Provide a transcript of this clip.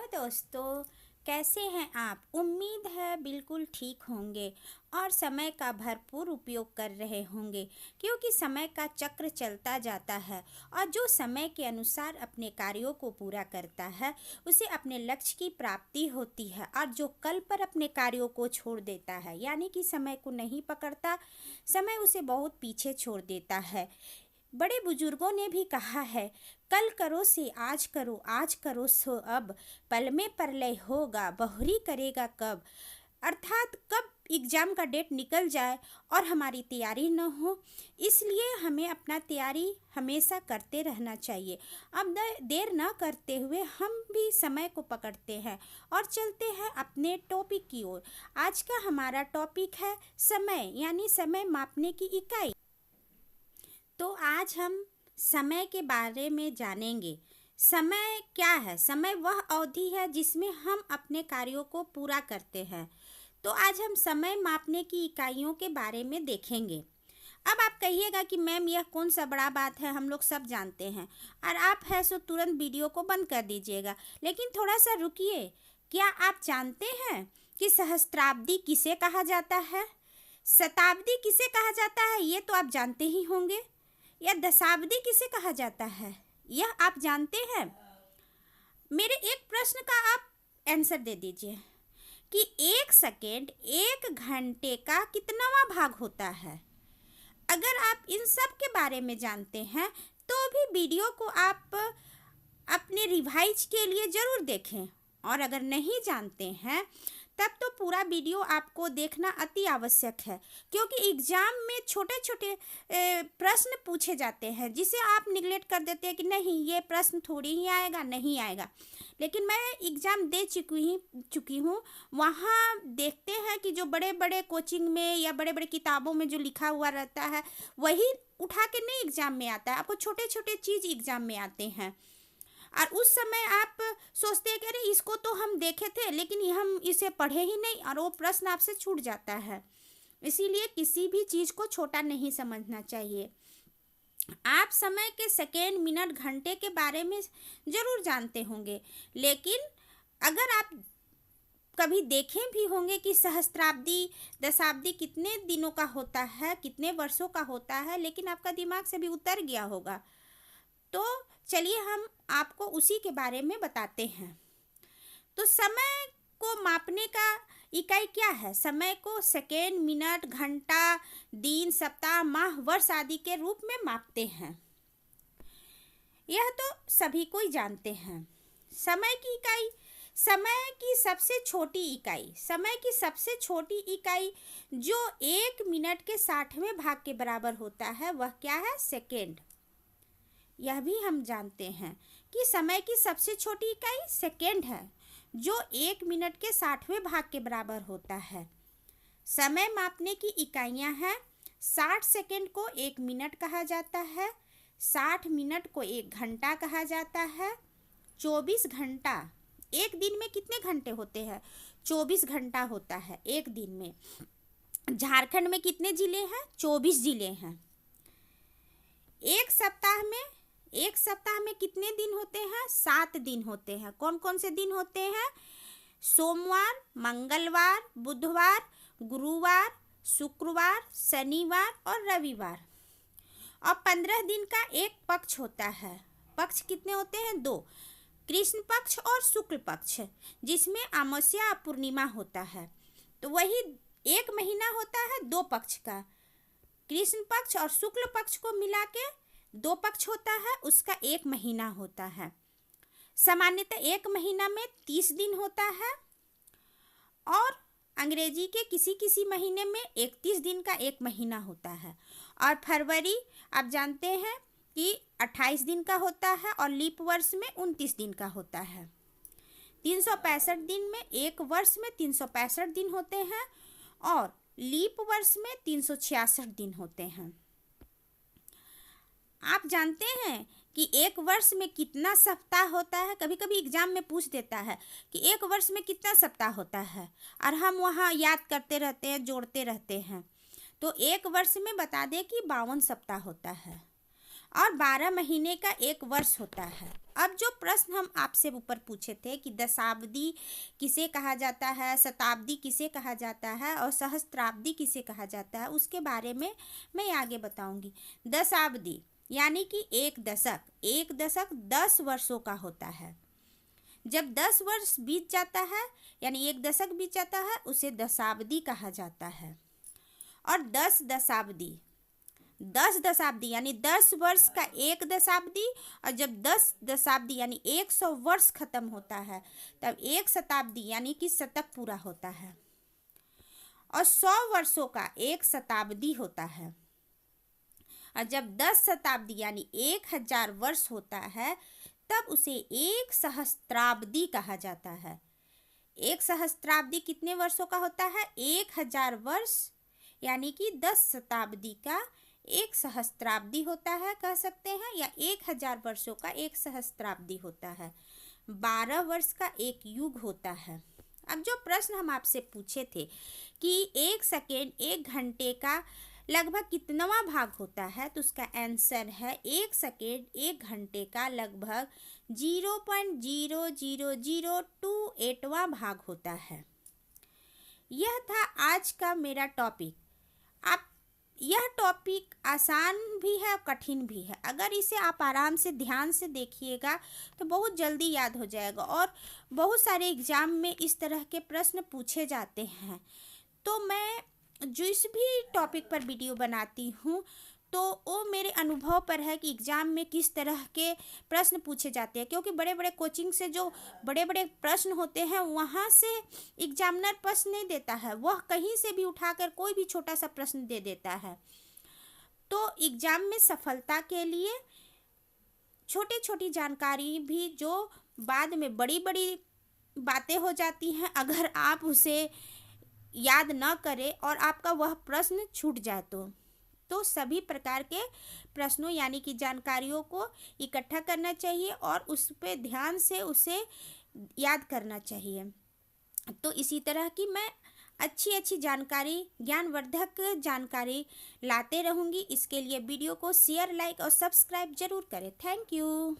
Hello दोस्तों, कैसे हैं आप? उम्मीद है बिल्कुल ठीक होंगे और समय का भरपूर उपयोग कर रहे होंगे, क्योंकि समय का चक्र चलता जाता है और जो समय के अनुसार अपने कार्यों को पूरा करता है उसे अपने लक्ष्य की प्राप्ति होती है। और जो कल पर अपने कार्यों को छोड़ देता है, यानी कि समय को नहीं पकड़ता, समय उसे बहुत पीछे छोड़ देता है। बड़े बुजुर्गों ने भी कहा है, कल करो से आज करो सो अब, पल में प्रलय होगा बहुरी करेगा कब। अर्थात कब एग्ज़ाम का डेट निकल जाए और हमारी तैयारी न हो, इसलिए हमें अपना तैयारी हमेशा करते रहना चाहिए। अब देर न करते हुए हम भी समय को पकड़ते हैं और चलते हैं अपने टॉपिक की ओर। आज का हमारा टॉपिक है समय, यानी समय मापने की इकाई। तो आज हम समय के बारे में जानेंगे। समय क्या है? समय वह अवधि है जिसमें हम अपने कार्यों को पूरा करते हैं। तो आज हम समय मापने की इकाइयों के बारे में देखेंगे। अब आप कहिएगा कि मैम यह कौन सा बड़ा बात है, हम लोग सब जानते हैं। और आप है सो तुरंत वीडियो को बंद कर दीजिएगा। लेकिन थोड़ा सा रुकिए, क्या आप जानते हैं कि सहस्त्राब्दी किसे कहा जाता है? शताब्दी किसे कहा जाता है, ये तो आप जानते ही होंगे। या दशाब्दी किसे कहा जाता है, यह आप जानते हैं? मेरे एक प्रश्न का आप आंसर दे दीजिए कि एक सेकेंड एक घंटे का कितनावा भाग होता है। अगर आप इन सब के बारे में जानते हैं तो भी वीडियो को आप अपने रिवाइज के लिए ज़रूर देखें, और अगर नहीं जानते हैं तब तो पूरा वीडियो आपको देखना अति आवश्यक है, क्योंकि एग्ज़ाम में छोटे छोटे प्रश्न पूछे जाते हैं जिसे आप निगलेक्ट कर देते हैं कि नहीं ये प्रश्न थोड़ी ही आएगा, नहीं आएगा। लेकिन मैं एग्ज़ाम दे चुकी हूँ। वहाँ देखते हैं कि जो बड़े बड़े कोचिंग में या बड़े बड़े किताबों में जो लिखा हुआ रहता है वही उठा के नहीं एग्ज़ाम में आता है, आपको छोटे छोटे चीज़ एग्ज़ाम में आते हैं। और उस समय आप सोचते हैं कि अरे इसको तो हम देखे थे लेकिन हम इसे पढ़े ही नहीं, और वो प्रश्न आपसे छूट जाता है। इसीलिए किसी भी चीज़ को छोटा नहीं समझना चाहिए। आप समय के सेकेंड मिनट घंटे के बारे में ज़रूर जानते होंगे, लेकिन अगर आप कभी देखें भी होंगे कि सहस्त्राब्दी दशाब्दी कितने दिनों का होता है, कितने वर्षों का होता है, लेकिन आपका दिमाग से भी उतर गया होगा। तो चलिए हम आपको उसी के बारे में बताते हैं। तो समय को मापने का इकाई क्या है? समय को सेकेंड, मिनट, घंटा, दिन, सप्ताह, माह, वर्ष आदि के रूप में मापते हैं। यह तो सभी को ही जानते हैं। समय की इकाई, समय की सबसे छोटी इकाई, समय की सबसे छोटी इकाई जो 1 मिनट के 60वें भाग के बराबर होता है वह क्या है? सेकेंड। यह भी हम जानते हैं कि समय की सबसे छोटी इकाई सेकेंड है, जो 1 मिनट के 60वें भाग के बराबर होता है। समय मापने की इकाइयां हैं। 60 सेकेंड को 1 मिनट कहा जाता है, 60 मिनट को 1 घंटा कहा जाता है, 24 घंटा, एक दिन में कितने घंटे होते हैं? 24 घंटा होता है एक दिन में। झारखंड में कितने जिले हैं? 24 जिले हैं। एक सप्ताह में कितने दिन होते हैं? 7 दिन होते हैं। कौन कौन से दिन होते हैं? सोमवार, मंगलवार, बुधवार, गुरुवार, शुक्रवार, शनिवार और रविवार। और 15 दिन का एक पक्ष होता है। पक्ष कितने होते हैं? 2, कृष्ण पक्ष और शुक्ल पक्ष, जिसमें अमावस्या और पूर्णिमा होता है। तो वही एक महीना होता है 2 पक्ष का। कृष्ण पक्ष और शुक्ल पक्ष को मिला के 2 पक्ष होता है, उसका 1 महीना होता है। सामान्यतः 1 महीना में 30 दिन होता है, और अंग्रेजी के किसी किसी महीने में 31 दिन का 1 महीना होता है। और फरवरी आप जानते हैं कि 28 दिन का होता है, और लीप वर्ष में 29 दिन का होता है। 365 दिन में, एक वर्ष में 365 दिन होते हैं, और लीप वर्ष में 366 दिन होते हैं। आप जानते हैं कि एक वर्ष में कितना सप्ताह होता है? कभी कभी एग्जाम में पूछ देता है कि एक वर्ष में कितना सप्ताह होता है, और हम वहाँ याद करते रहते हैं, जोड़ते रहते हैं। तो एक वर्ष में बता दें कि 52 सप्ताह होता है। और 12 महीने का एक वर्ष होता है। अब जो प्रश्न हम आपसे ऊपर पूछे थे कि दशाब्दी किसे कहा जाता है, शताब्दी किसे कहा जाता है और सहस्त्राब्दी किसे कहा जाता है, उसके बारे में मैं आगे बताऊंगी। दशाब्दी यानी कि एक दशक 10 वर्षों का होता है। जब 10 वर्ष बीत जाता है यानी एक दशक बीत जाता है, उसे दशाब्दी कहा जाता है। और 10 दशाब्दी यानी 10 वर्ष का एक दशाब्दी, और जब 10 दशाब्दी यानी 100 वर्ष खत्म होता है तब एक शताब्दी यानी कि शतक पूरा होता है। और 100 वर्षों का एक शताब्दी होता है। और जब 10 शताब्दी यानी 1000 वर्ष होता है तब उसे एक सहस्त्राब्दी कहा जाता है। एक सहस्त्राब्दी कितने वर्षों का होता है? 1000 वर्ष यानी कि 10 शताब्दी का एक सहस्त्राब्दी होता है कह सकते हैं, या 1000 वर्षों का एक सहस्त्राब्दी होता है। 12 वर्ष का एक युग होता है। अब जो प्रश्न हम आपसे पूछे थे कि एक सेकेंड एक घंटे का लगभग कितनवां भाग होता है, तो उसका आंसर है एक सेकेंड एक घंटे का लगभग 0.00028वां भाग होता है। यह था आज का मेरा टॉपिक। आप यह टॉपिक आसान भी है और कठिन भी है। अगर इसे आप आराम से ध्यान से देखिएगा तो बहुत जल्दी याद हो जाएगा, और बहुत सारे एग्ज़ाम में इस तरह के प्रश्न पूछे जाते हैं। तो मैं जिस भी टॉपिक पर वीडियो बनाती हूँ तो वो मेरे अनुभव पर है कि एग्ज़ाम में किस तरह के प्रश्न पूछे जाते हैं, क्योंकि बड़े बड़े कोचिंग से जो बड़े बड़े प्रश्न होते हैं वहाँ से एग्जामिनर प्रश्न नहीं देता है, वह कहीं से भी उठाकर कोई भी छोटा सा प्रश्न दे देता है। तो एग्ज़ाम में सफलता के लिए छोटी छोटी जानकारी भी जो बाद में बड़ी बड़ी बातें हो जाती हैं, अगर आप उसे याद न करें और आपका वह प्रश्न छूट जाए तो सभी प्रकार के प्रश्नों यानी कि जानकारियों को इकट्ठा करना चाहिए और उस पे ध्यान से उसे याद करना चाहिए। तो इसी तरह की मैं अच्छी जानकारी, ज्ञानवर्धक जानकारी लाते रहूँगी। इसके लिए वीडियो को शेयर, लाइक और सब्सक्राइब जरूर करें। Thank you.